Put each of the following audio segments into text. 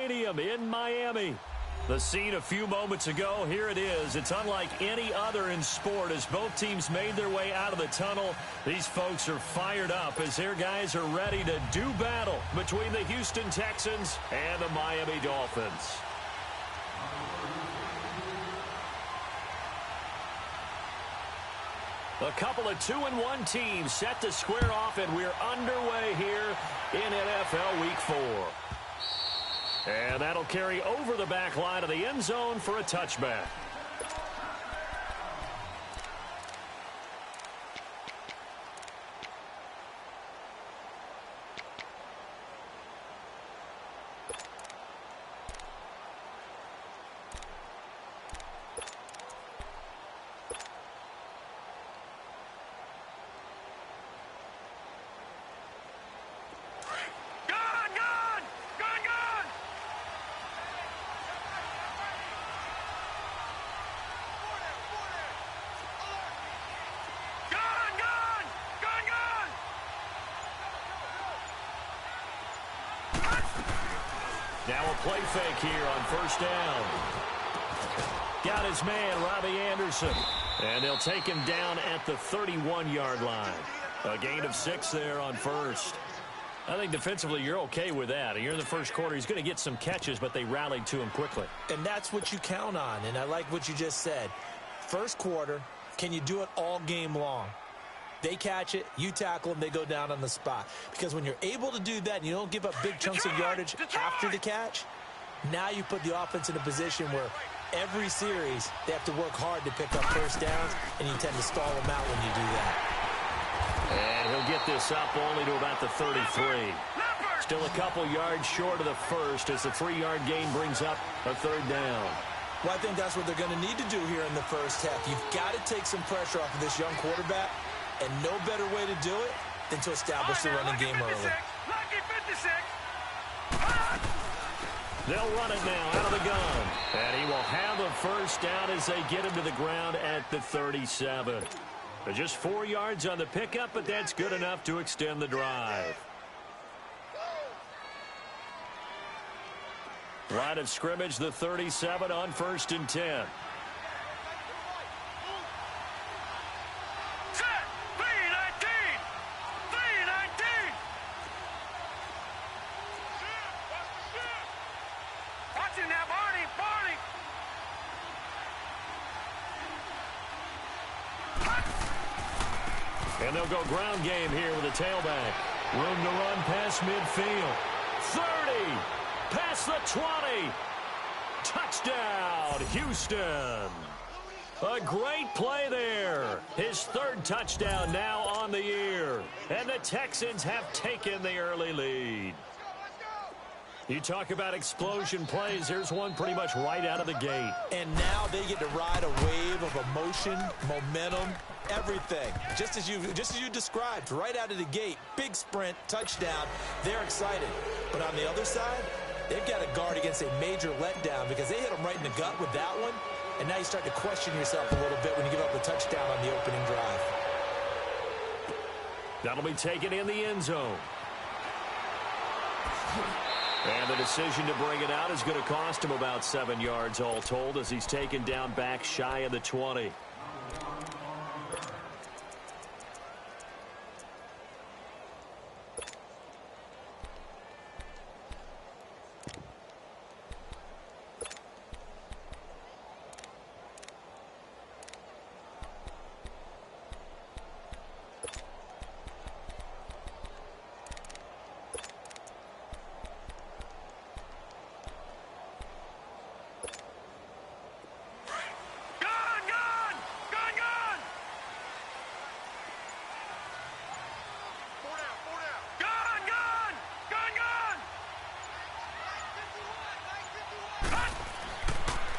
Stadium in Miami. The scene a few moments ago, here it is. It's unlike any other in sport as both teams made their way out of the tunnel. These folks are fired up as their guys are ready to do battle between the Houston Texans and the Miami Dolphins. A couple of 2-1 teams set to square off, and we're underway here in NFL Week 4. And that'll carry over the back line of the end zone for a touchback. Now a play fake here on first down. Got his man, Robbie Anderson. And they'll take him down at the 31-yard line. A gain of 6 there on first. I think defensively you're okay with that. Here in the first quarter, he's going to get some catches, but they rallied to him quickly. And that's what you count on, and I like what you just said. First quarter, can you do it all game long? They catch it, you tackle them, they go down on the spot. Because when you're able to do that and you don't give up big chunks of yardage after the catch, now you put the offense in a position where every series they have to work hard to pick up first downs, and you tend to stall them out when you do that. And he'll get this up only to about the 33. Still a couple yards short of the first as the 3-yard gain brings up a third down. Well, I think that's what they're going to need to do here in the first half. You've got to take some pressure off of this young quarterback. And no better way to do it than to establish the running game early. They'll run it now out of the gun. And he will have the first down as they get him to the ground at the 37. Just 4 yards on the pickup, but that's good enough to extend the drive. Line of scrimmage, the 37 on 1st and 10. And they'll go ground game here with a tailback. Room to run past midfield. 30. Past the 20. Touchdown, Houston. A great play there. His 3rd touchdown now on the year. And the Texans have taken the early lead. You talk about explosion plays. There's one pretty much right out of the gate. And now they get to ride a wave of emotion, momentum, everything. Just as you described, right out of the gate. Big sprint, touchdown. They're excited. But on the other side, they've got to guard against a major letdown because they hit them right in the gut with that one. And now you start to question yourself a little bit when you give up the touchdown on the opening drive. That'll be taken in the end zone. And the decision to bring it out is going to cost him about 7 yards all told as he's taken down back shy of the 20.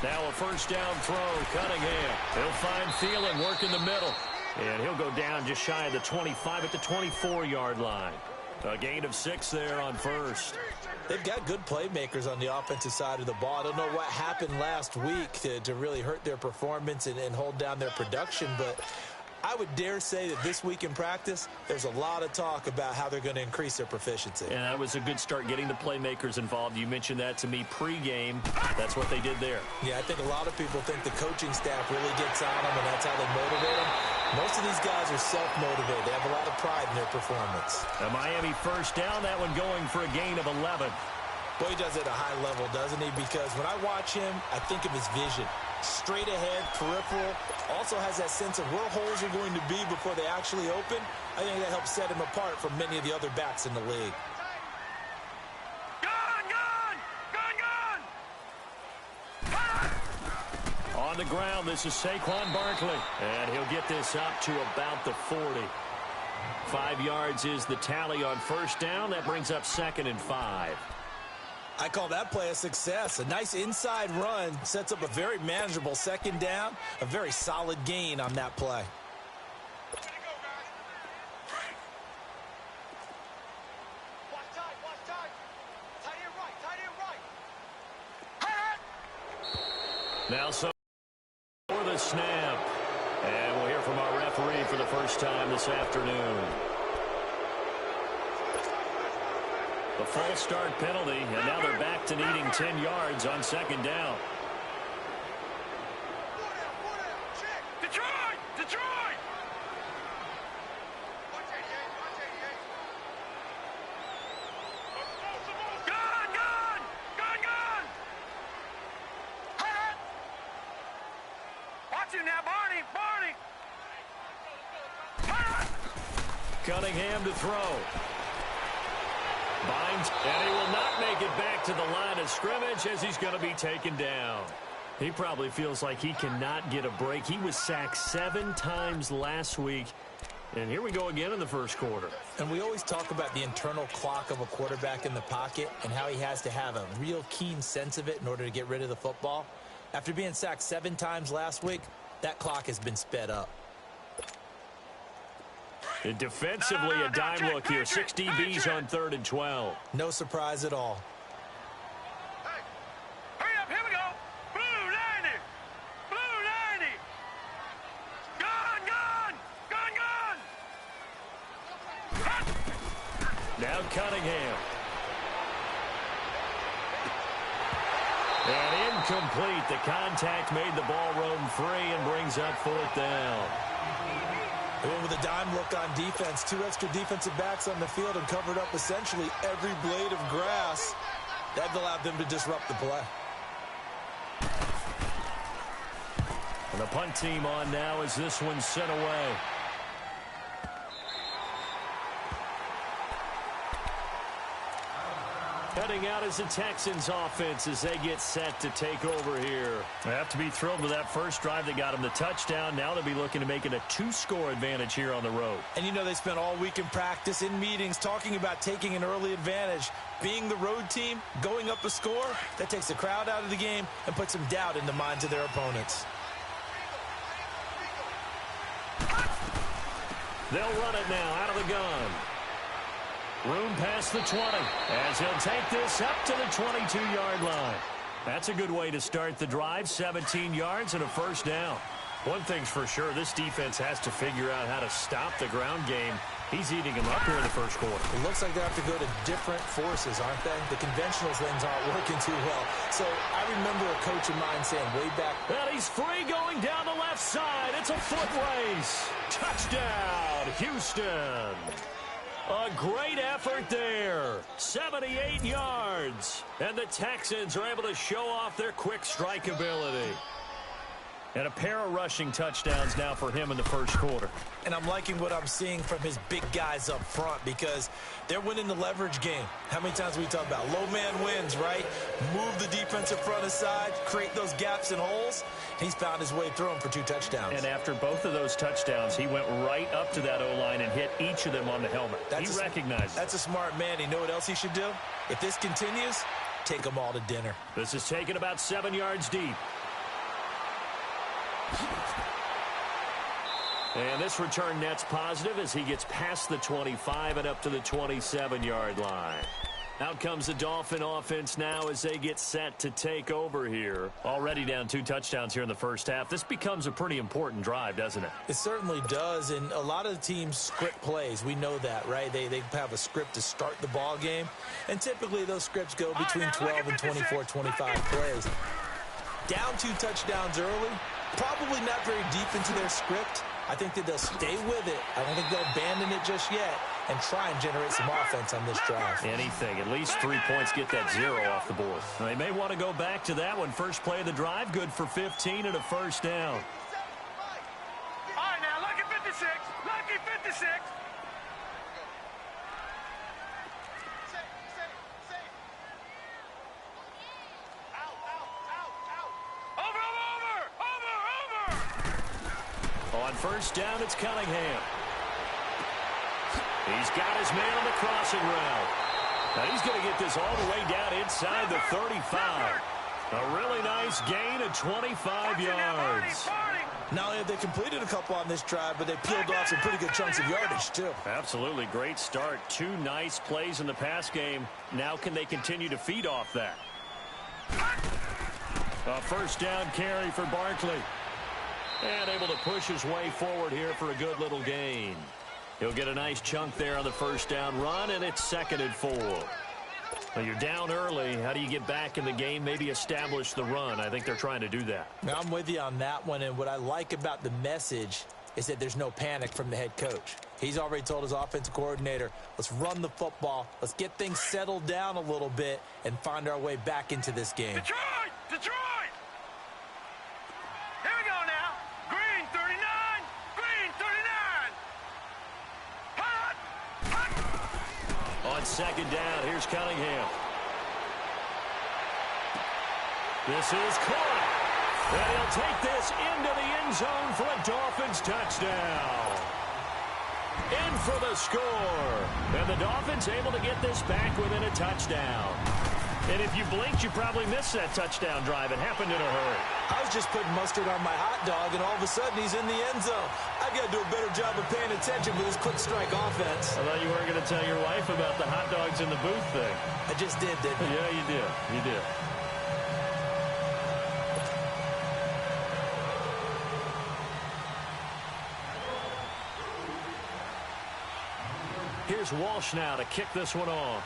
Now a first down throw, Cunningham. He'll find Thielen working the middle. And he'll go down just shy of the 25 at the 24-yard line. A gain of 6 there on first. They've got good playmakers on the offensive side of the ball. I don't know what happened last week to really hurt their performance and hold down their production, but I would dare say that this week in practice, there's a lot of talk about how they're going to increase their proficiency. And that was a good start getting the playmakers involved. You mentioned that to me pregame. That's what they did there. Yeah, I think a lot of people think the coaching staff really gets on them, and that's how they motivate them. Most of these guys are self-motivated. They have a lot of pride in their performance. A Miami first down, that one going for a gain of 11. Boy, he does it at a high level, doesn't he? Because when I watch him, I think of his vision. Straight ahead, peripheral, also has that sense of where holes are going to be before they actually open. I think that helps set him apart from many of the other backs in the league. On the ground, this is Saquon Barkley, and he'll get this up to about the 40. 5 yards is the tally on first down. That brings up 2nd and 5. I call that play a success. A nice inside run sets up a very manageable 2nd down. A very solid gain on that play. Now so for the snap. And we'll hear from our referee for the first time this afternoon. The false start penalty, and now they're back to needing 10 yards on 2nd down. Detroit! Gun! Watch him now, Barney! Cunningham to throw. Binds, and he will not make it back to the line of scrimmage as he's going to be taken down. He probably feels like he cannot get a break. He was sacked 7 times last week, and here we go again in the first quarter. And we always talk about the internal clock of a quarterback in the pocket and how he has to have a real keen sense of it in order to get rid of the football. After being sacked 7 times last week, that clock has been sped up. And defensively, a dime look here. 6 DBs on 3rd and 12. No surprise at all. Hey, hurry up, here we go. Blue 90. Gun. Now Cunningham. And incomplete. The contact made the ball roam free and brings up 4th down. They went with a dime look on defense. 2 extra defensive backs on the field and covered up essentially every blade of grass. That allowed them to disrupt the play. And the punt team on now as this one's sent away. Heading out is the Texans offense as they get set to take over here. They have to be thrilled with that first drive that got them the touchdown. Now they'll be looking to make it a 2-score advantage here on the road. And you know they spent all week in practice, in meetings, talking about taking an early advantage. Being the road team, going up a score, that takes the crowd out of the game and puts some doubt in the minds of their opponents. They'll run it now out of the gun. Room past the 20 as he'll take this up to the 22-yard line. That's a good way to start the drive. 17 yards and a first down. One thing's for sure, this defense has to figure out how to stop the ground game. He's eating them up here in the first quarter. It looks like they have to go to different forces, aren't they? The conventional things aren't working too well. So I remember a coach of mine saying way back. And he's free going down the left side. It's a foot race. Touchdown, Houston. A great effort there. 78 yards. And the Texans are able to show off their quick strike ability. And a pair of rushing touchdowns now for him in the first quarter. And I'm liking what I'm seeing from his big guys up front because they're winning the leverage game. How many times we talk about low man wins, right? Move the defensive front aside, create those gaps and holes. He's found his way through them for 2 touchdowns. And after both of those touchdowns, he went right up to that O-line and hit each of them on the helmet. He recognized it. That's a smart man. You know what else he should do? If this continues, take them all to dinner. This is taken about 7 yards deep. And this return net's positive as he gets past the 25 and up to the 27-yard line. Out comes the Dolphin offense now as they get set to take over here. Already down 2 touchdowns here in the first half. This becomes a pretty important drive, doesn't it? It certainly does, and a lot of the teams script plays. We know that, right? They have a script to start the ball game, and typically those scripts go between 12 and 24, 25 plays. Down 2 touchdowns early, probably not very deep into their script. I think that they'll stay with it. I don't think they'll abandon it just yet and try and generate some offense on this drive. Anything. At least 3 points, get that 0 off the board. They may want to go back to that one. First play of the drive, good for 15 and a first down. All right, now, lucky 56. Lucky 56. On first down, it's Cunningham. He's got his man on the crossing route. Now he's going to get this all the way down inside the 35. A really nice gain of 25 yards. Not only have they completed a couple on this drive, but they peeled off some pretty good chunks of yardage, too. Absolutely. Great start. 2 nice plays in the pass game. Now can they continue to feed off that? A first down carry for Barkley. And able to push his way forward here for a good little gain. He'll get a nice chunk there on the first down run, and it's 2nd and 4. Well, you're down early. How do you get back in the game, maybe establish the run? I think they're trying to do that. Now, I'm with you on that one, and what I like about the message is that there's no panic from the head coach. He's already told his offensive coordinator, let's run the football, let's get things settled down a little bit, and find our way back into this game. Detroit! Detroit! Here we go now. Green 39. Green 39. Hot! Hot! On second down, here's Cunningham. This is caught. And he'll take this into the end zone for a Dolphins touchdown. In for the score. And the Dolphins able to get this back within a touchdown. And if you blinked, you probably missed that touchdown drive. It happened in a hurry. I was just putting mustard on my hot dog, and all of a sudden he's in the end zone. I got to do a better job of paying attention with this quick strike offense. I thought you weren't going to tell your wife about the hot dogs in the booth thing. I just did, didn't I? Yeah, you did. You did. Here's Walsh now to kick this one off.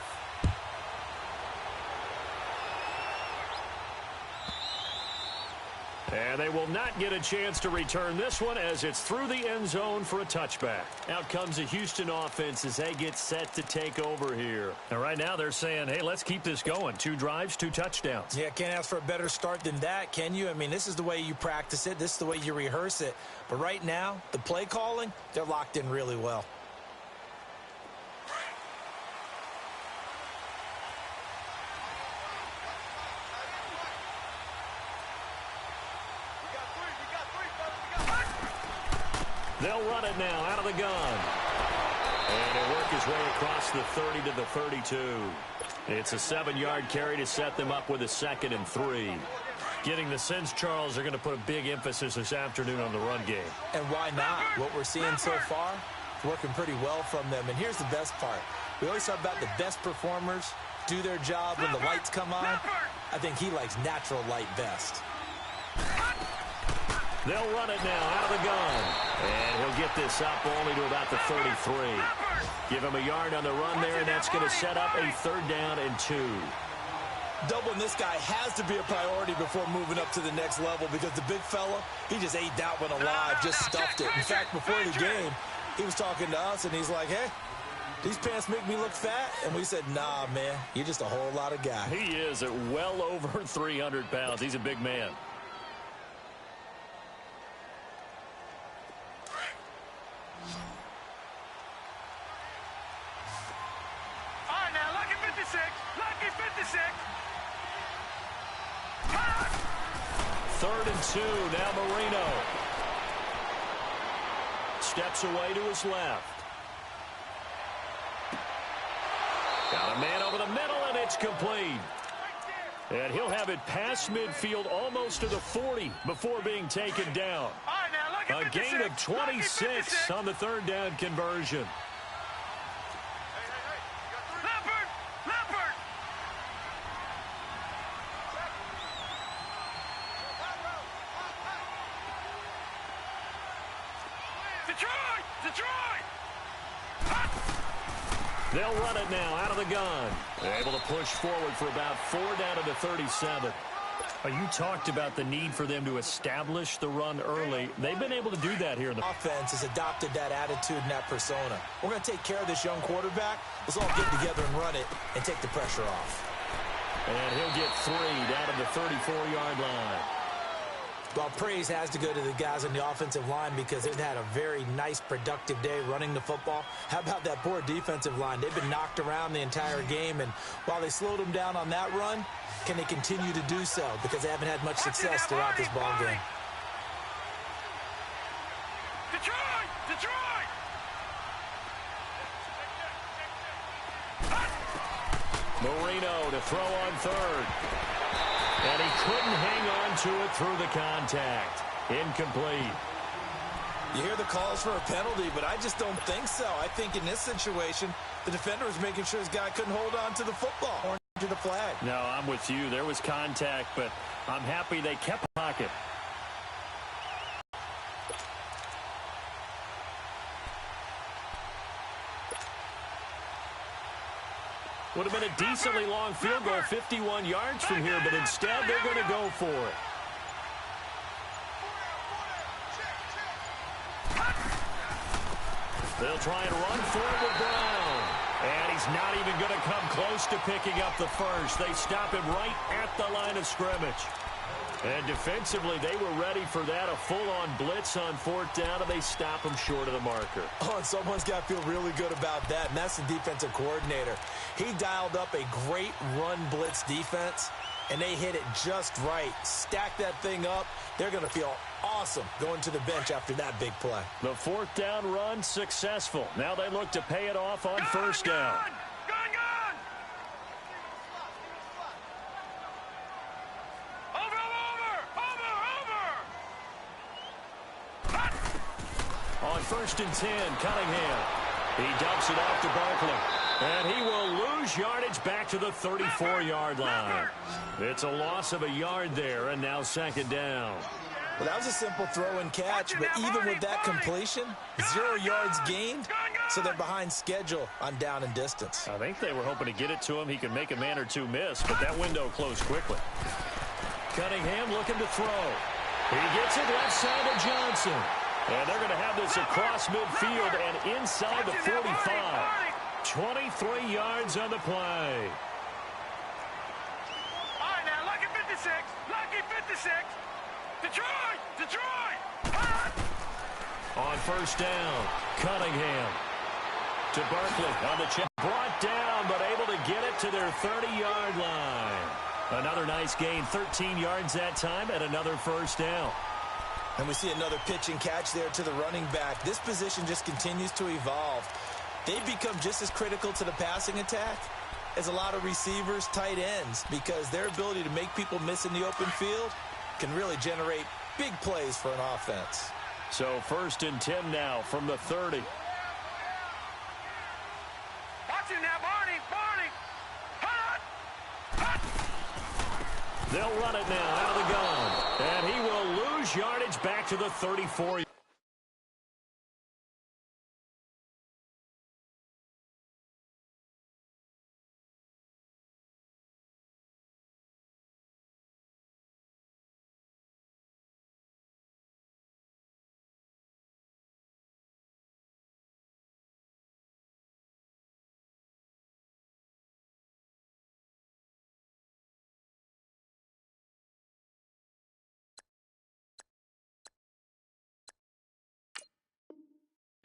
And they will not get a chance to return this one as it's through the end zone for a touchback. Out comes the Houston offense as they get set to take over here. And right now they're saying, hey, let's keep this going. 2 drives, 2 touchdowns. Yeah, can't ask for a better start than that, can you? I mean, this is the way you practice it. This is the way you rehearse it. But right now, the play calling, they're locked in really well. They'll run it now out of the gun. And he'll work his way across the 30 to the 32. It's a 7-yard carry to set them up with a 2nd and 3. Getting the sense, Charles, they're going to put a big emphasis this afternoon on the run game. And why not? What we're seeing so far, it's working pretty well from them. And here's the best part. We always talk about the best performers do their job when the lights come on. I think he likes natural light best. They'll run it now out of the gun. And he'll get this up only to about the 33. Give him a yard on the run there, and that's going to set up a 3rd down and 2. Doubling this guy has to be a priority before moving up to the next level because the big fella, he just ate that one alive, just stuffed it. In fact, before the game, he was talking to us, and he's like, hey, these pants make me look fat? And we said, nah, man, you're just a whole lot of guy. He is at well over 300 pounds. He's a big man. All right, now, lucky 56. Lucky 56. 3rd and 2. Now Marino steps away to his left. Got a man over the middle, and it's complete. And he'll have it past midfield almost to the 40 before being taken down. All right, now, lucky A gain of 26 on the 3rd down conversion. Leopard! Leopard! Detroit! Detroit! They'll run it now out of the gun. They're able to push forward for about 4 down to the 37. You talked about the need for them to establish the run early. They've been able to do that here. The offense has adopted that attitude and that persona. We're going to take care of this young quarterback. Let's all get together and run it and take the pressure off. And he'll get 3 down to the 34-yard line. Well, praise has to go to the guys on the offensive line because they've had a very nice, productive day running the football. How about that poor defensive line? They've been knocked around the entire game, and while they slowed them down on that run, can they continue to do so? Because they haven't had much success throughout this ball game. Detroit! Detroit! Marino to throw on third. And he couldn't hang on to it through the contact. Incomplete. You hear the calls for a penalty, but I just don't think so. I think in this situation, the defender was making sure his guy couldn't hold on to the football or to the flag. No, I'm with you. There was contact, but I'm happy they kept pocket. Would have been a decently long field goal, 51 yards from here, but instead they're going to go for it. They'll try and run forward with Brown. And he's not even going to come close to picking up the first. They stop him right at the line of scrimmage. And defensively, they were ready for that, a full-on blitz on 4th down, and they stop him short of the marker. Oh, and someone's got to feel really good about that, and that's the defensive coordinator. He dialed up a great run blitz defense, and they hit it just right. Stack that thing up. They're going to feel awesome going to the bench after that big play. The 4th down run successful. Now they look to pay it off on 1st down. On 1st and 10, Cunningham. He dumps it off to Barkley. And he will lose yardage back to the 34-yard line. It's a loss of a yard there, and now 2nd down. Well, that was a simple throw and catch, but even with that completion, 0 yards gained, so they're behind schedule on down and distance. I think they were hoping to get it to him. He could make a man or two miss, but that window closed quickly. Cunningham looking to throw. He gets it left side to Johnson. And they're going to have this across midfield and inside the 45. 23 yards on the play. All right, now, lucky 56. Lucky 56. Detroit! Detroit! On 1st down, Cunningham to Barkley on the check. Brought down, but able to get it to their 30-yard line. Another nice gain, 13 yards that time, and another 1st down. And we see another pitch and catch there to the running back. This position just continues to evolve. They've become just as critical to the passing attack as a lot of receivers, tight ends, because their ability to make people miss in the open field can really generate big plays for an offense. So 1st and 10 now from the 30. Watch him now, Barney! Barney! Hut! Hut! They'll run it now out of the gun. And he will lose yardage back to the 34.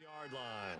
Yard line.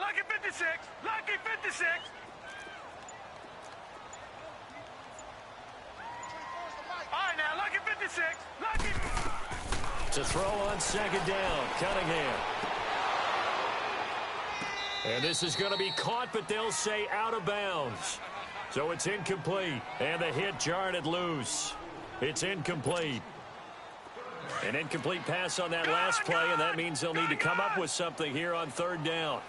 Lucky 56! Lucky 56! All right, now, lucky 56! Lucky... To throw on second down, Cunningham. And this is going to be caught, but they'll say out of bounds. So it's incomplete, and the hit jarred it loose. It's incomplete. An incomplete pass on that last play, and that means they'll need to come up with something here on third down.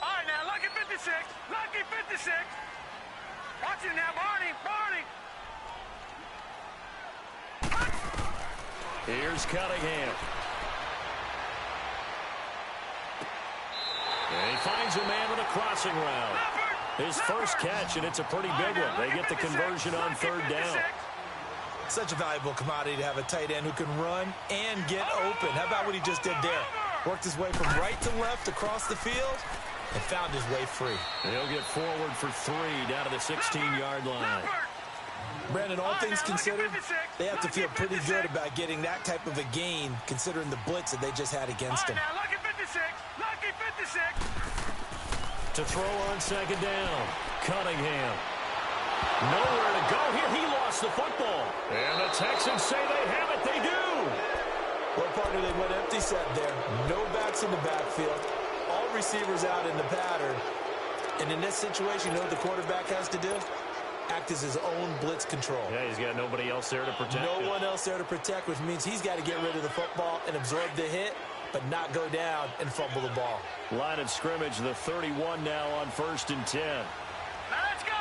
All right, now, lucky 56. Lucky 56. Watch it now, Barney. Here's Cunningham. And he finds a man with a crossing route. His first catch, and it's a pretty big one. They get the conversion on third down. Such a valuable commodity to have a tight end who can run and get open. How about what he just did there? Worked his way from right to left across the field and found his way free. He'll get forward for 3 down to the 16-yard line. Brandon, all things considered, they have to feel pretty good about getting that type of a gain considering the blitz that they just had against him. Lucky 56. Lucky 56. To throw on second down, Cunningham. Nowhere to go here. He lost the football. And the Texans say they have it. They do. Well, partner, they went empty set there. No backs in the backfield. All receivers out in the pattern. And in this situation, you know what the quarterback has to do? Act as his own blitz control. Yeah, he's got nobody else there to protect him. No one else there to protect, which means he's got to get rid of the football and absorb the hit, but not go down and fumble the ball. Line of scrimmage, the 31 now on 1st and 10. Let's go.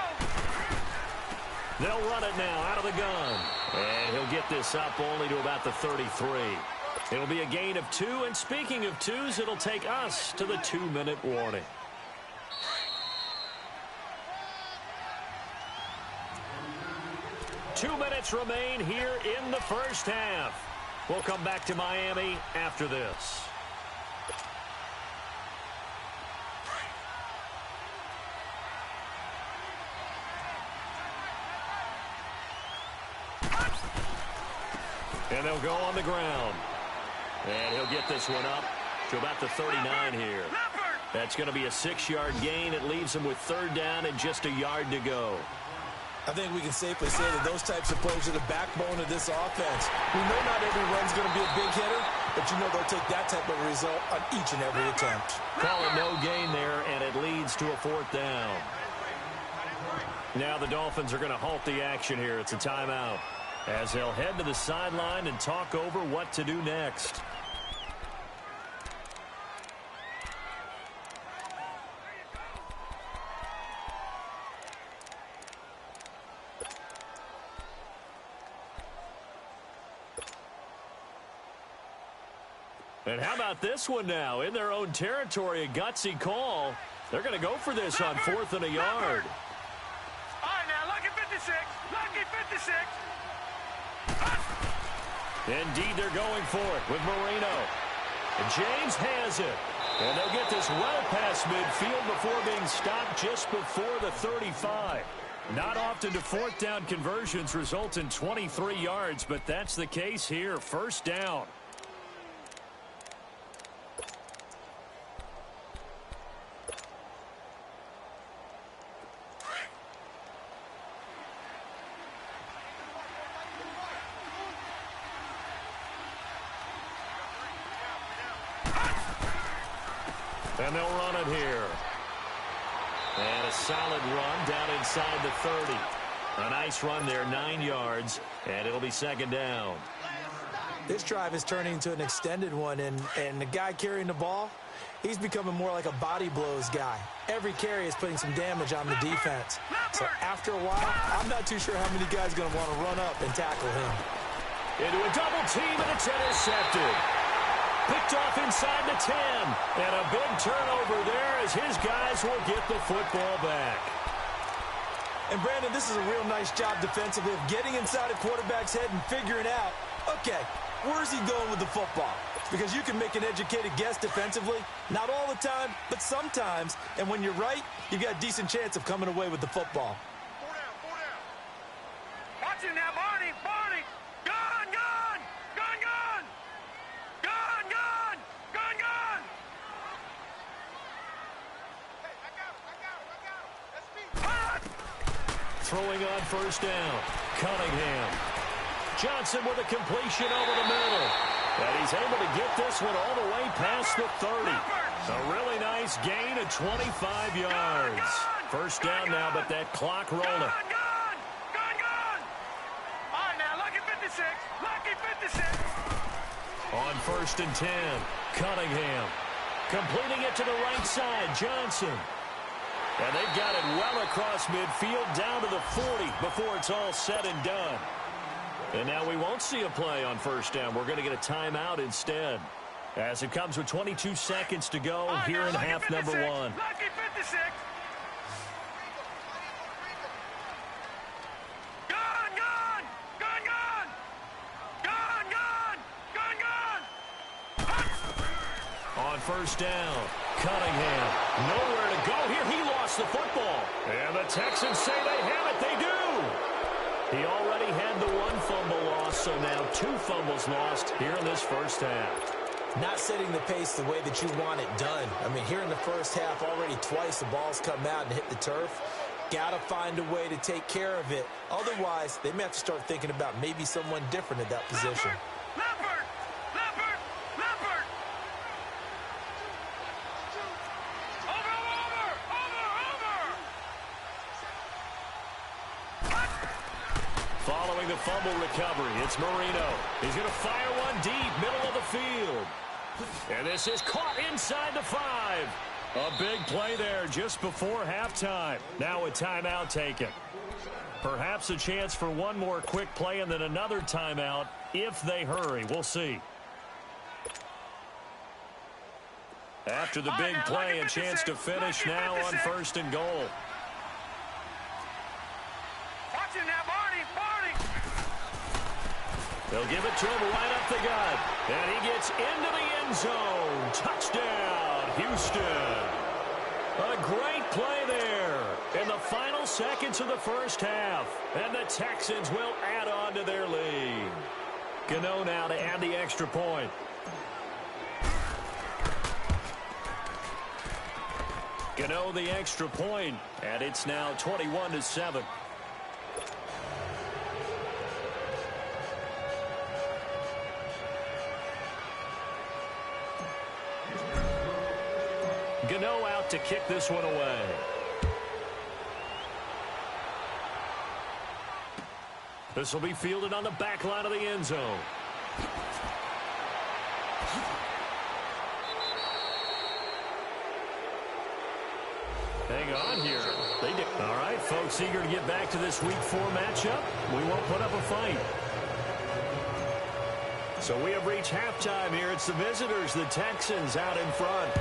They'll run it now out of the gun. And he'll get this up only to about the 33. It'll be a gain of 2, and speaking of 2s, it'll take us to the 2-minute warning. Two minutes remain here in the first half. We'll come back to Miami after this. And they'll go on the ground. And he'll get this one up to about the 39 here. That's going to be a 6-yard gain. It leaves him with third down and just a yard to go. I think we can safely say that those types of plays are the backbone of this offense. We know not every run's going to be a big hitter, but you know they'll take that type of result on each and every attempt. Call it no gain there, and it leads to a 4th down. Now the Dolphins are going to halt the action here. It's a timeout, as they'll head to the sideline and talk over what to do next. And how about this one now? In their own territory, a gutsy call. They're going to go for this on 4th and a yard. All right, now, lucky 56. Lucky 56. Indeed, they're going for it with Marino. And James has it. And they'll get this well past midfield before being stopped just before the 35. Not often do 4th down conversions result in 23 yards, but that's the case here. First down. And they'll run it here. And a solid run down inside the 30. A nice run there, 9 yards, and it'll be second down. This drive is turning into an extended one, and the guy carrying the ball, he's becoming more like a body blows guy. Every carry is putting some damage on the defense. So after a while, I'm not too sure how many guys are going to want to run up and tackle him. Into a double team, and it's intercepted. Picked off inside the 10. And a big turnover there as his guys will get the football back. And, Brandon, this is a real nice job defensively of getting inside a quarterback's head and figuring out, okay, where's he going with the football? Because you can make an educated guess defensively. Not all the time, but sometimes. And when you're right, you've got a decent chance of coming away with the football. 4 down, 4 down. Watch it now, Barney. Barney. Gun, gun. Gun, gun. Gun, gun. Gun, gun. Hey, I got it. That's me. Throwing on first down, Cunningham. Johnson with a completion over the middle. And he's able to get this one all the way past the 30. A really nice gain of 25 yards. First down now, but that clock rolling. Gone! All right, now, lucky 56. Lucky 56. On first and 10, Cunningham. Completing it to the right side, Johnson. And they've got it well across midfield down to the 40 before it's all said and done. And now we won't see a play on first down. We're going to get a timeout instead. As it comes with 22 seconds to go here in half number 1. Lucky 56. On first down, Cunningham. Nowhere to go here. He lost the football. And the Texans say they have it. They do. He already had the one fumble loss, so now 2 fumbles lost here in this first half. Not setting the pace the way that you want it done. I mean, here in the first half, already twice the ball's come out and hit the turf. Got to find a way to take care of it. Otherwise, they may have to start thinking about maybe someone different at that position. Leopard! Following the fumble recovery, it's Marino. He's going to fire one deep, middle of the field. And this is caught inside the 5. A big play there just before halftime. Now a timeout taken. Perhaps a chance for one more quick play and then another timeout if they hurry. We'll see. After the big play, a chance to finish now on first and goal. Watch it now, Barney! They'll give it to him right up the gut. And he gets into the end zone. Touchdown, Houston. A great play there in the final seconds of the first half. And the Texans will add on to their lead. Gano now to add the extra point. Gano the extra point, and it's now 21-7. Gano out to kick this one away. This will be fielded on the back line of the end zone. Hang on here. They did. All right, folks, eager to get back to this Week 4 matchup. We won't put up a fight. So we have reached halftime here. It's the visitors, the Texans, out in front.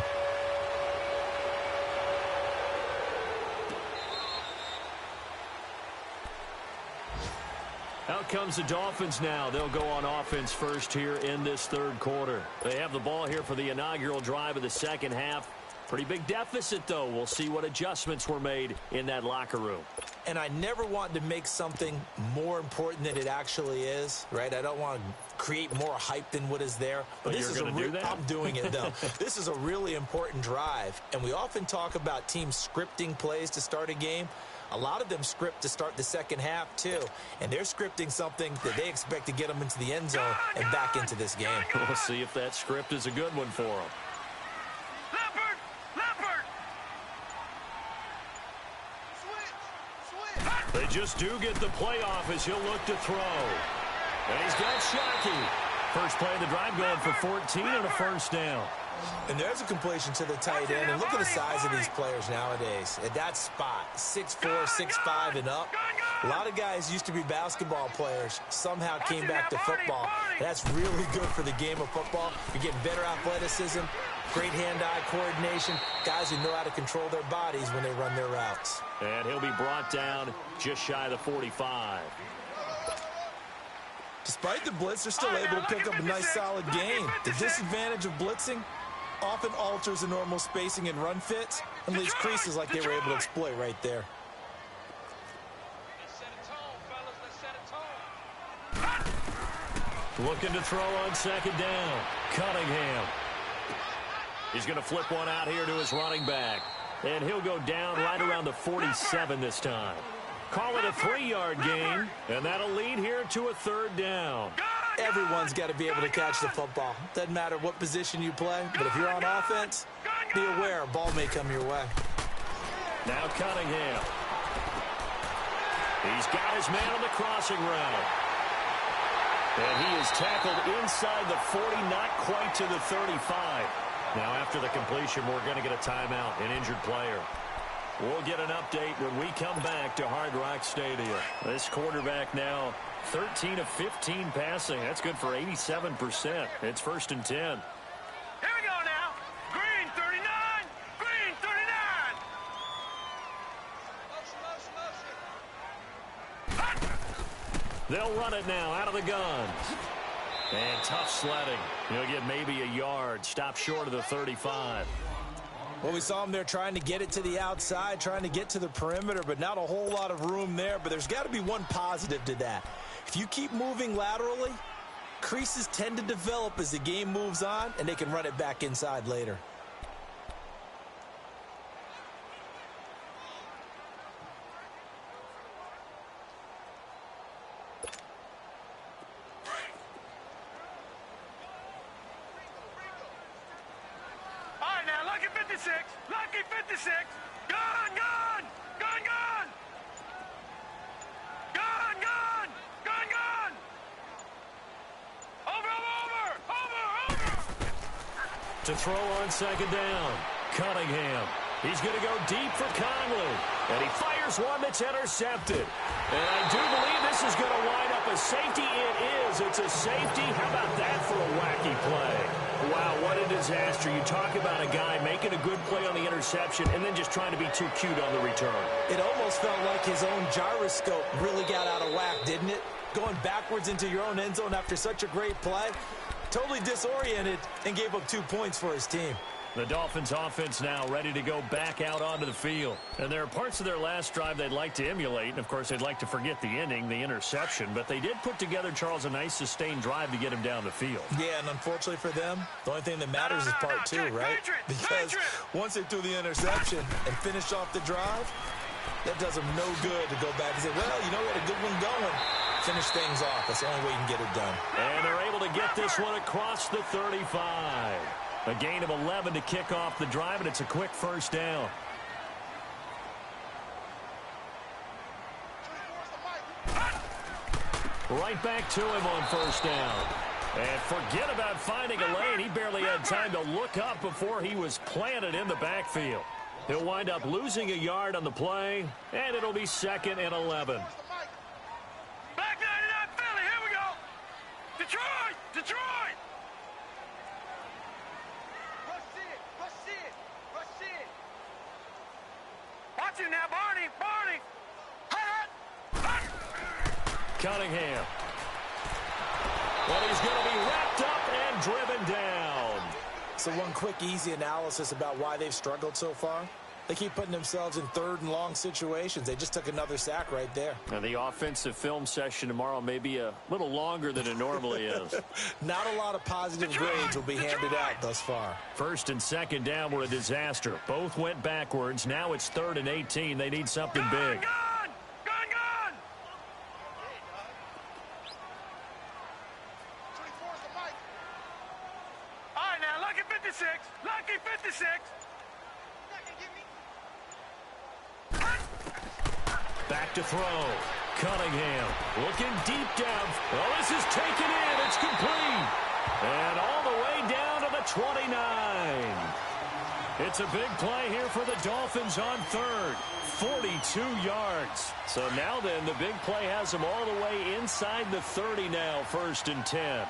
Out comes the Dolphins now. They'll go on offense first here in this third quarter. They have the ball here for the inaugural drive of the second half. Pretty big deficit, though. We'll see what adjustments were made in that locker room. And I never want to make something more important than it actually is, right? I don't want to create more hype than what is there. But this is going to do that? I'm doing it, though. This is a really important drive. And we often talk about teams scripting plays to start a game. A lot of them script to start the second half, too. And they're scripting something that they expect to get them into the end zone and back into this game. We'll see if that script is a good one for them. They just do get the playoff as he'll look to throw. And he's got Shockey. First play of the drive going for 14 and a first down. And there's a completion to the tight end. And look at the size of these players nowadays. At that spot, 6'4", 6'5", and up. A lot of guys used to be basketball players. Somehow came back to football. That's really good for the game of football. You're getting better athleticism, great hand-eye coordination. Guys who know how to control their bodies when they run their routes. And he'll be brought down just shy of the 45. Despite the blitz, they're still able to pick up a nice, solid gain. The disadvantage of blitzing often alters the normal spacing and run fits and leaves creases like they were able to exploit right there. Looking to throw on second down. Cunningham. He's going to flip one out here to his running back. And he'll go down right around the 47 this time. Call it a 3-yard gain, and that'll lead here to a 3rd down. Everyone's got to be able to catch the football. Doesn't matter what position you play, but if you're on offense, be aware a ball may come your way. Now Cunningham. He's got his man on the crossing route. And he is tackled inside the 40, not quite to the 35. Now after the completion, we're going to get a timeout, an injured player. We'll get an update when we come back to Hard Rock Stadium. This quarterback now 13 of 15 passing. That's good for 87%. It's 1st and 10. Here we go now. Green 39. Green 39. They'll run it now out of the guns. And tough sledding. He'll get maybe a yard. Stop short of the 35. Well, we saw him there trying to get it to the outside, trying to get to the perimeter, but not a whole lot of room there. But there's got to be one positive to that. If you keep moving laterally, creases tend to develop as the game moves on, and they can run it back inside later. Lucky 56! Lucky 56! Gun, gun! Gun, gun! Gun, gun! Gun, gun! Over! To throw on 2nd down. Cunningham. He's going to go deep for Conley. And he fires one that's intercepted. And I do believe this is going to wind up a safety. It is. It's a safety. How about that for a wacky play? Wow, what a disaster. You talk about a guy making a good play on the interception and then just trying to be too cute on the return. It almost felt like his own gyroscope really got out of whack, didn't it? Going backwards into your own end zone after such a great play. Totally disoriented and gave up 2 points for his team. The Dolphins offense now ready to go back out onto the field. And there are parts of their last drive they'd like to emulate. And, of course, they'd like to forget the ending, the interception. But they did put together, Charles, a nice sustained drive to get him down the field. Yeah, and unfortunately for them, the only thing that matters is part 2, right? Because once they threw the interception and finished off the drive, that does them no good to go back and say, well, you know, we had a good one going. Finish things off. That's the only way you can get it done. And they're able to get this one across the 35. A gain of 11 to kick off the drive, and it's a quick 1st down. Right back to him on 1st down. And forget about finding a lane. He barely had time to look up before he was planted in the backfield. He'll wind up losing a yard on the play, and it'll be 2nd and 11. Back 99 Philly, here we go. Detroit, Detroit. Watch it now, Barney, Barney. Cunningham. Well, he's going to be wrapped up and driven down. So one quick, easy analysis about why they've struggled so far. They keep putting themselves in 3rd and long situations. They just took another sack right there. And the offensive film session tomorrow may be a little longer than it normally is. Not a lot of positive grades will be handed out thus far. 1st and 2nd down were a disaster. Both went backwards. Now it's 3rd and 18. They need something big. Gun! Gun, gun! All right, now, Lucky 56. Lucky 56. Back to throw. Cunningham looking deep down. Oh, this is taken in. It's complete. And all the way down to the 29. It's a big play here for the Dolphins on 3rd. 42 yards. So now then, the big play has them all the way inside the 30 now, 1st and 10.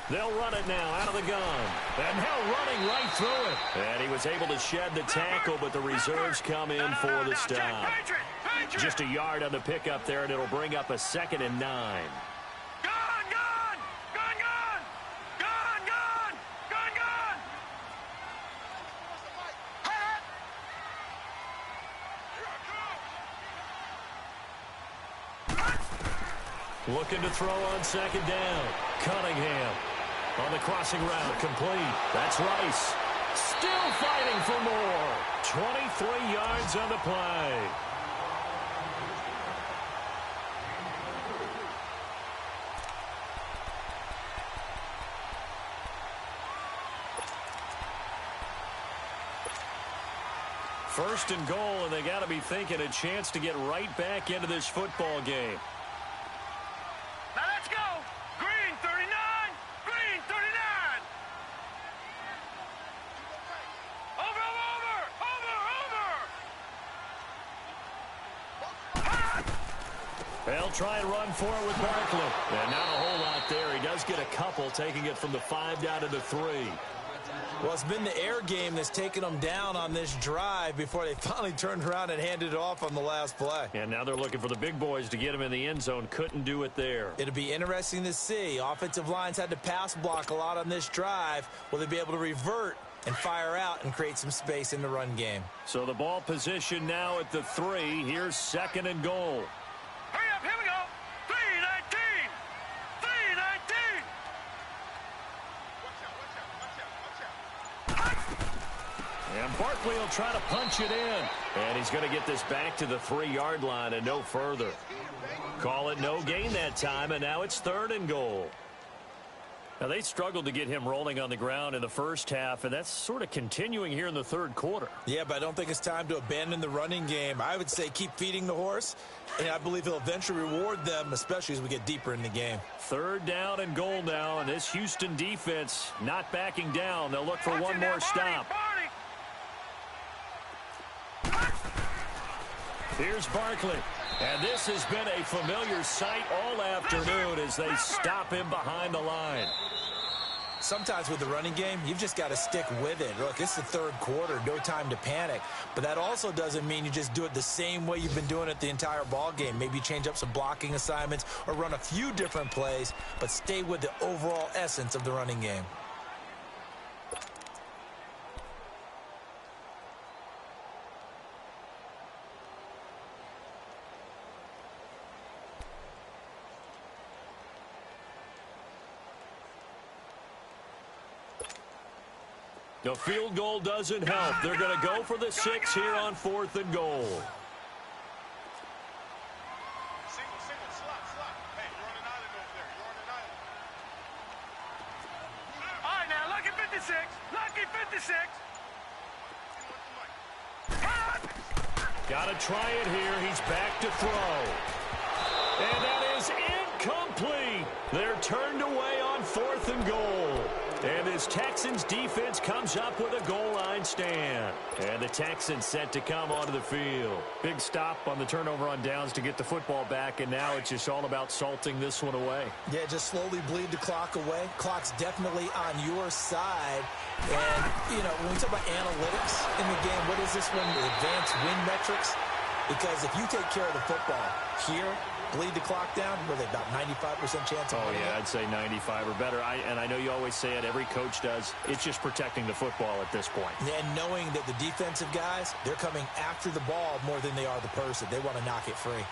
They'll run it now out of the gun. And now running right through it. And he was able to shed the tackle, but the reserves come in for the stop. Just a yard on the pickup there, and it'll bring up a 2nd and 9. Gun, gun! Gun, gun! Gun, gun! Gun, gun! Looking to throw on 2nd down. Cunningham on the crossing route, complete. That's Rice. Still fighting for more. 23 yards on the play. First and goal, and they got to be thinking a chance to get right back into this football game. Now let's go. Green 39. Green 39. Over, over, over, over. They'll try and run for it with Barkley. And not a whole lot there. He does get a couple, taking it from the 5 down to the 3. Well, it's been the air game that's taken them down on this drive before they finally turned around and handed it off on the last play. And now they're looking for the big boys to get him in the end zone. Couldn't do it there. It'll be interesting to see. Offensive lines had to pass block a lot on this drive. Will they be able to revert and fire out and create some space in the run game? So the ball position now at the 3. Here's second and goal. Hurry up, here we go. 319. 319. And Barkley will try to punch it in. And he's going to get this back to the 3-yard line and no further. Call it no gain that time, and now it's third and goal. Now, they struggled to get him rolling on the ground in the first half, and that's sort of continuing here in the third quarter. Yeah, but I don't think it's time to abandon the running game. I would say keep feeding the horse, and I believe he'll eventually reward them, especially as we get deeper in the game. Third down and goal now, and this Houston defense not backing down. They'll look for one more stop. Here's Barkley. And this has been a familiar sight all afternoon as they stop him behind the line. Sometimes with the running game, you've just got to stick with it. Look, it's the third quarter, no time to panic. But that also doesn't mean you just do it the same way you've been doing it the entire ball game. Maybe change up some blocking assignments or run a few different plays, but stay with the overall essence of the running game. The field goal doesn't help. They're going to go for the 6 here on 4th and goal. Single, slot. Hey, you're on an island over there. You're on an island. All right, now, lucky 56. Lucky 56. Got to try it here. He's back to throw. And that is incomplete. They're turned away on 4th and goal. And this Texans defense comes up with a goal line stand. And the Texans set to come onto the field. Big stop on the turnover on downs to get the football back, and now it's just all about salting this one away. Yeah, just slowly bleed the clock away. Clock's definitely on your side. And, you know, when we talk about analytics in the game, what is this one? The advanced win metrics? Because if you take care of the football here, bleed the clock down, were they about 95% chance of winning? Oh, yeah, I'd say 95 or better. And I know you always say it, every coach does. It's just protecting the football at this point. And knowing that the defensive guys, they're coming after the ball more than they are the person. They want to knock it free.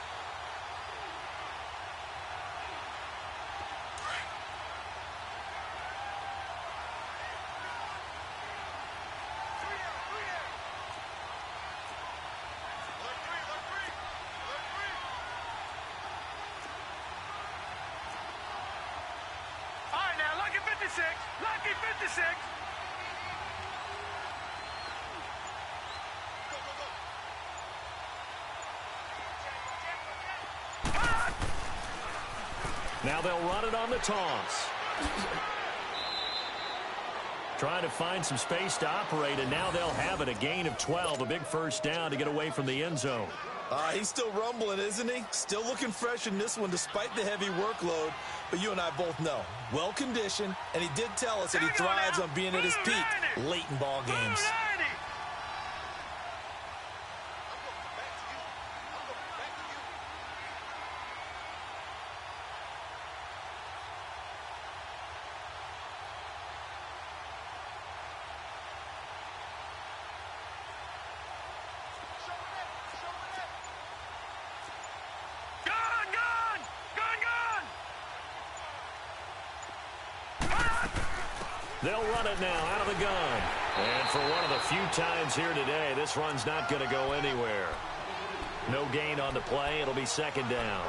Lucky 56. Now they'll run it on the toss. Trying to find some space to operate, and now they'll have it. A gain of 12, a big first down to get away from the end zone. He's still rumbling, isn't he? Still looking fresh in this one despite the heavy workload. But you and I both know, well-conditioned, and he did tell us that he thrives on being at his peak late in ball games. They'll run it now out of the gun. And for one of the few times here today, this run's not going to go anywhere. No gain on the play. It'll be second down.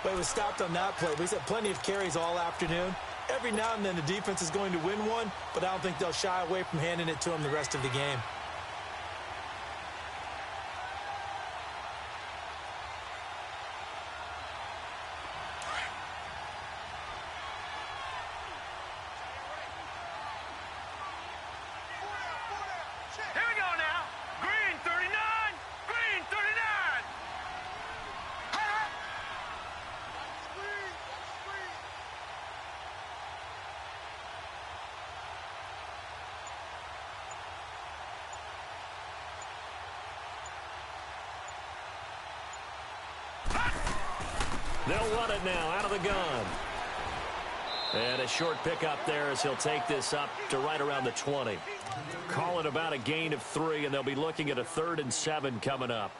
Well, it was stopped on that play. We've had plenty of carries all afternoon. Every now and then the defense is going to win one, but I don't think they'll shy away from handing it to them the rest of the game. They'll run it now out of the gun. And a short pickup there as he'll take this up to right around the 20. Call it about a gain of 3, and they'll be looking at a 3rd and 7 coming up.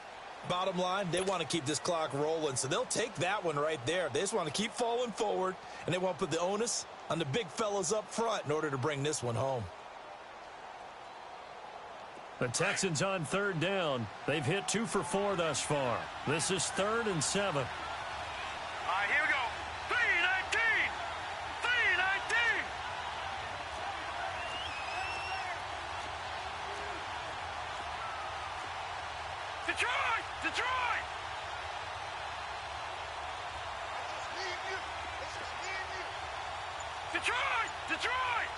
Bottom line, they want to keep this clock rolling, so they'll take that one right there. They just want to keep falling forward, and they want to put the onus on the big fellas up front in order to bring this one home. The Texans on 3rd down. They've hit 2 for 4 thus far. This is 3rd and 7. All right, here we go. 3-19. 3-19. Detroit! Detroit! Detroit! Detroit!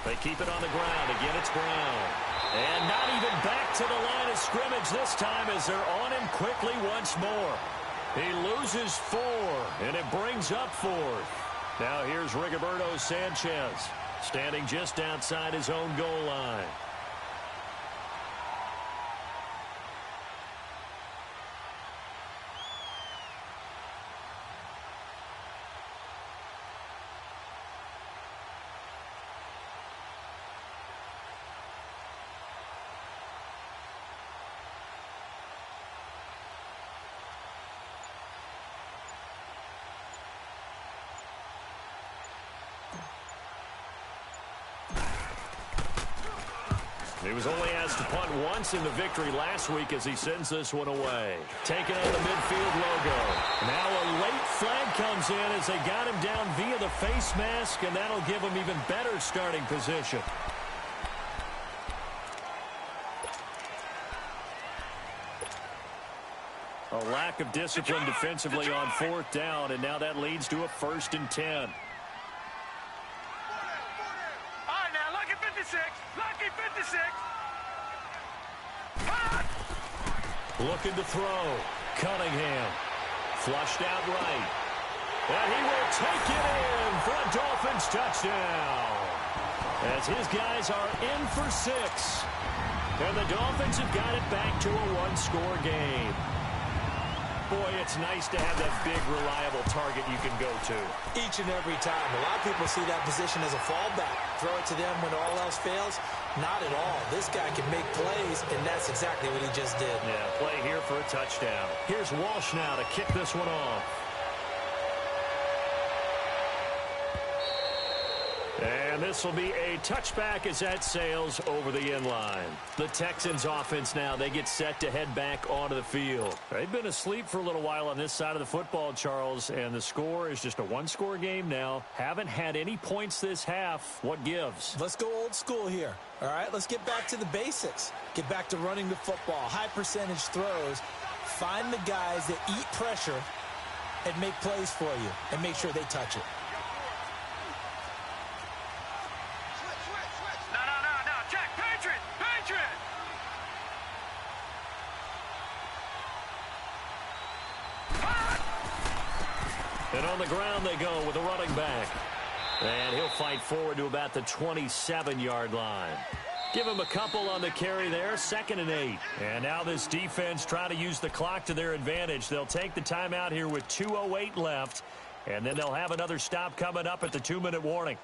They keep it on the ground. Again, it's Brown. And not even back to the line of scrimmage this time as they're on him quickly once more. He loses 4, and it brings up 4th. Now here's Rigoberto Sanchez, standing just outside his own goal line. He was only asked to punt once in the victory last week as he sends this one away. Taking on the midfield logo. Now a late flag comes in as they got him down via the face mask, and that'll give him even better starting position. A lack of discipline defensively on 4th down, and now that leads to a 1st and 10. All right, now, lucky 56. Lucky 56. Looking to throw. Cunningham. Flushed out right. And he will take it in for a Dolphins touchdown. As his guys are in for 6. And the Dolphins have got it back to a 1-score game. Boy, it's nice to have that big, reliable target you can go to. Each and every time. A lot of people see that position as a fallback. Throw it to them when all else fails. Not at all. This guy can make plays, and that's exactly what he just did. Yeah, play here for a touchdown. Here's Walsh now to kick this one off. And this will be a touchback as that sails over the end line. The Texans offense now, they get set to head back onto the field. They've been asleep for a little while on this side of the football, Charles, and the score is just a 1-score game now. Haven't had any points this half. What gives? Let's go old school here. All right, let's get back to the basics. Get back to running the football, high percentage throws. Find the guys that eat pressure and make plays for you and make sure they touch it. And on the ground they go with a running back. And he'll fight forward to about the 27-yard line. Give him a couple on the carry there, 2nd and 8. And now this defense trying to use the clock to their advantage. They'll take the timeout here with 2:08 left. And then they'll have another stop coming up at the 2-minute warning.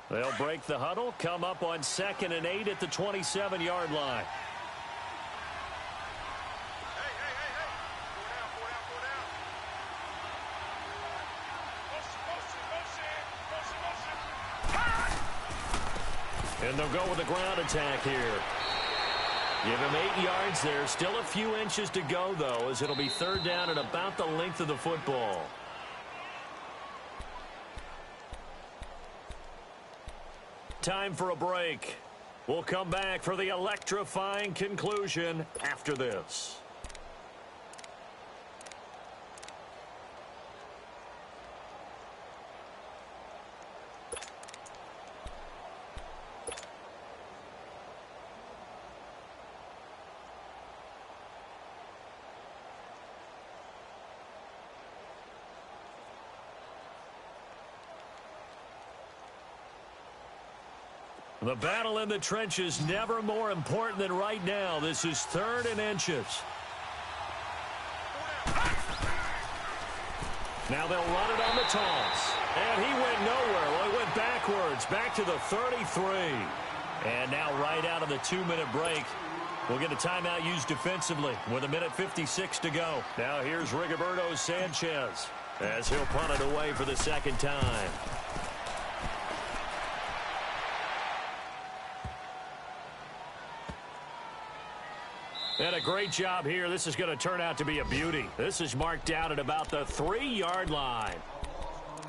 They'll break the huddle, come up on 2nd and 8 at the 27-yard line. And they'll go with a ground attack here. Give him 8 yards there. Still a few inches to go, though, as it'll be third down at about the length of the football. Time for a break. We'll come back for the electrifying conclusion after this. The battle in the trenches never more important than right now. This is 3rd and inches. Now they'll run it on the toss. And he went nowhere. Well, he went backwards, back to the 33. And now right out of the 2-minute break, we'll get a timeout used defensively with 1:56 to go. Now here's Rigoberto Sanchez as he'll punt it away for the second time. And a great job here. This is going to turn out to be a beauty. This is marked out at about the 3-yard line.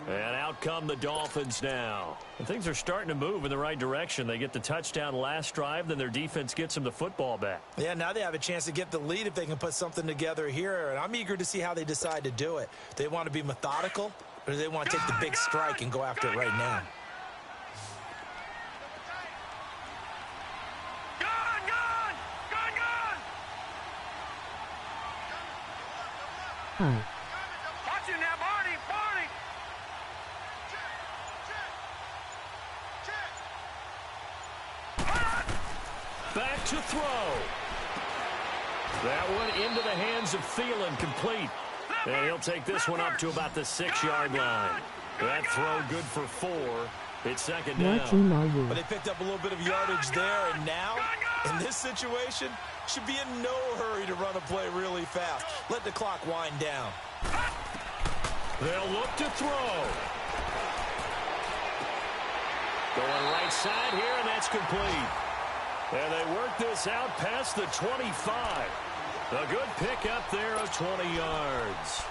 And out come the Dolphins now. And things are starting to move in the right direction. They get the touchdown last drive, then their defense gets them the football back. Yeah, now they have a chance to get the lead if they can put something together here. And I'm eager to see how they decide to do it. They want to be methodical, or do they want to take the big strike and go after it right now? Watch him now, Barney, Barney. Back to throw. That one into the hands of Thielen, complete. And he'll take this one up to about the 6-yard line. That throw good for 4. It's second down. But they picked up a little bit of yardage there, and now, in this situation, should be in no hurry to run a play really fast. Let the clock wind down. They'll look to throw. Going right side here, and that's complete. And they work this out past the 25. A good pickup there of 20 yards.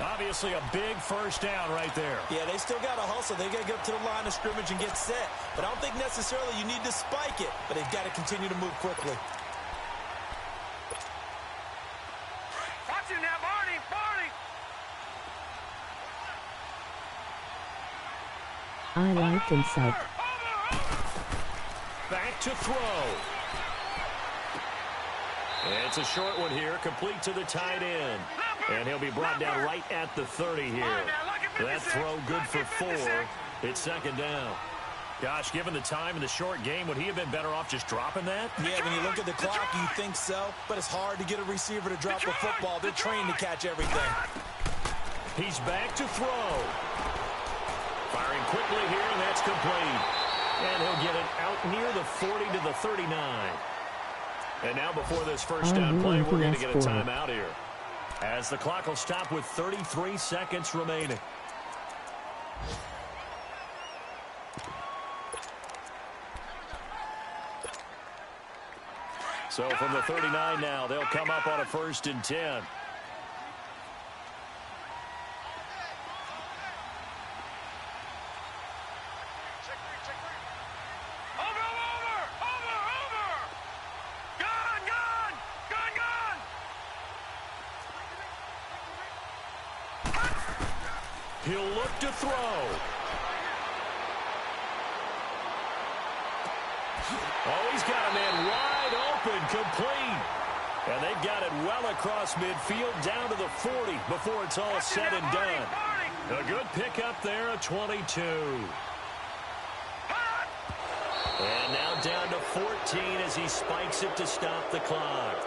Obviously a big first down right there. Yeah, they still got to hustle. They got to get up to the line of scrimmage and get set. But I don't think necessarily you need to spike it. But they've got to continue to move quickly. Watch him now, Barney, Barney. I liked inside. Back to throw. It's a short one here, complete to the tight end. And he'll be brought down right at the 30 here. That throw good for 4. It's second down. Gosh, given the time in the short game, would he have been better off just dropping that? Yeah, when you look at the clock, you think so. But it's hard to get a receiver to drop a football. They're trained to catch everything. He's back to throw. Firing quickly here, and that's complete. And he'll get it out near the 40 to the 39. And now before this first down play, we're going to get a timeout here, as the clock will stop with 33 seconds remaining. So from the 39 now, they'll come up on a 1st and 10. He'll look to throw. Oh, he's got a man wide open, complete. And they've got it well across midfield down to the 40 before it's all said and done. A good pickup there, a 22. And now down to 14 as he spikes it to stop the clock.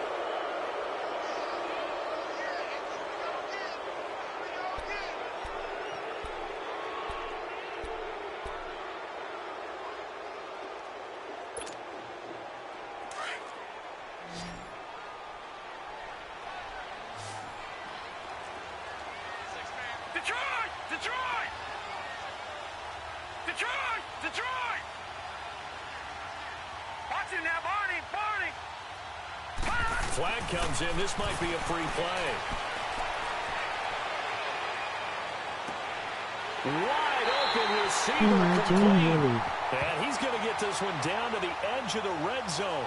Detroit! Detroit! Detroit! Detroit! Watch it now, Barney. Barney. Flag comes in. This might be a free play. Wide open receiver complete. And he's going to get this one down to the edge of the red zone.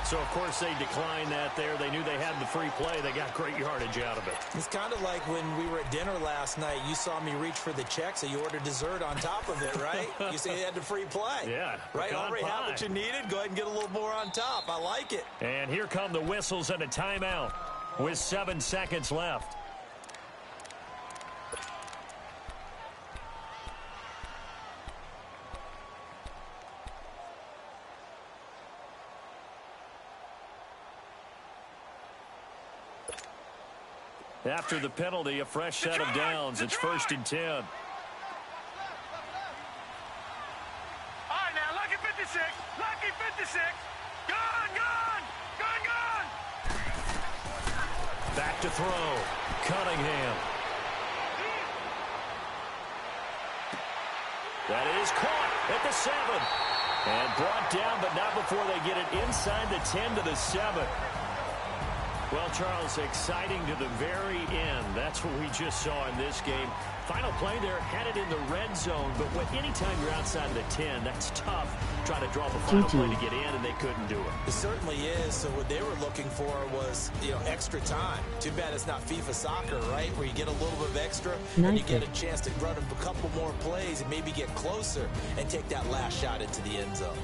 So, of course, they declined that there. They knew they had the free play. They got great yardage out of it. It's kind of like when we were at dinner last night. You saw me reach for the check, so you ordered dessert on top of it, right? You say you had the free play. Yeah. Right? Already have what you needed. Go ahead and get a little more on top. I like it. And here come the whistles and a timeout with 7 seconds left. After the penalty, a fresh set of downs. It's 1st and 10. All right, now, lucky 56. Lucky 56. Gone, gone. Gone, gone. Back to throw. Cunningham. That is caught at the 7. And brought down, but not before they get it inside the 10 to the 7. Well, Charles, exciting to the very end. That's what we just saw in this game. Final play there, had it in the red zone, but anytime you're outside of the 10, that's tough. Try to draw the final play to get in, and they couldn't do it. It certainly is. So what they were looking for was, extra time. Too bad it's not FIFA soccer, right, where you get a little bit of extra, and you get a chance to run a couple more plays and maybe get closer and take that last shot into the end zone.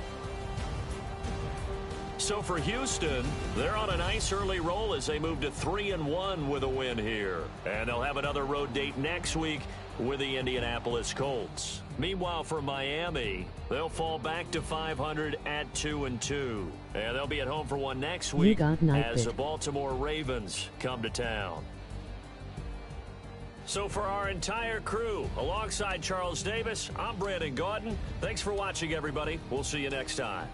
So for Houston, they're on a nice early roll as they move to 3-1 with a win here. And they'll have another road date next week with the Indianapolis Colts. Meanwhile, for Miami, they'll fall back to 500 at 2-2. And they'll be at home for one next week as the Baltimore Ravens come to town. So for our entire crew, alongside Charles Davis, I'm Brandon Gaudin. Thanks for watching, everybody. We'll see you next time.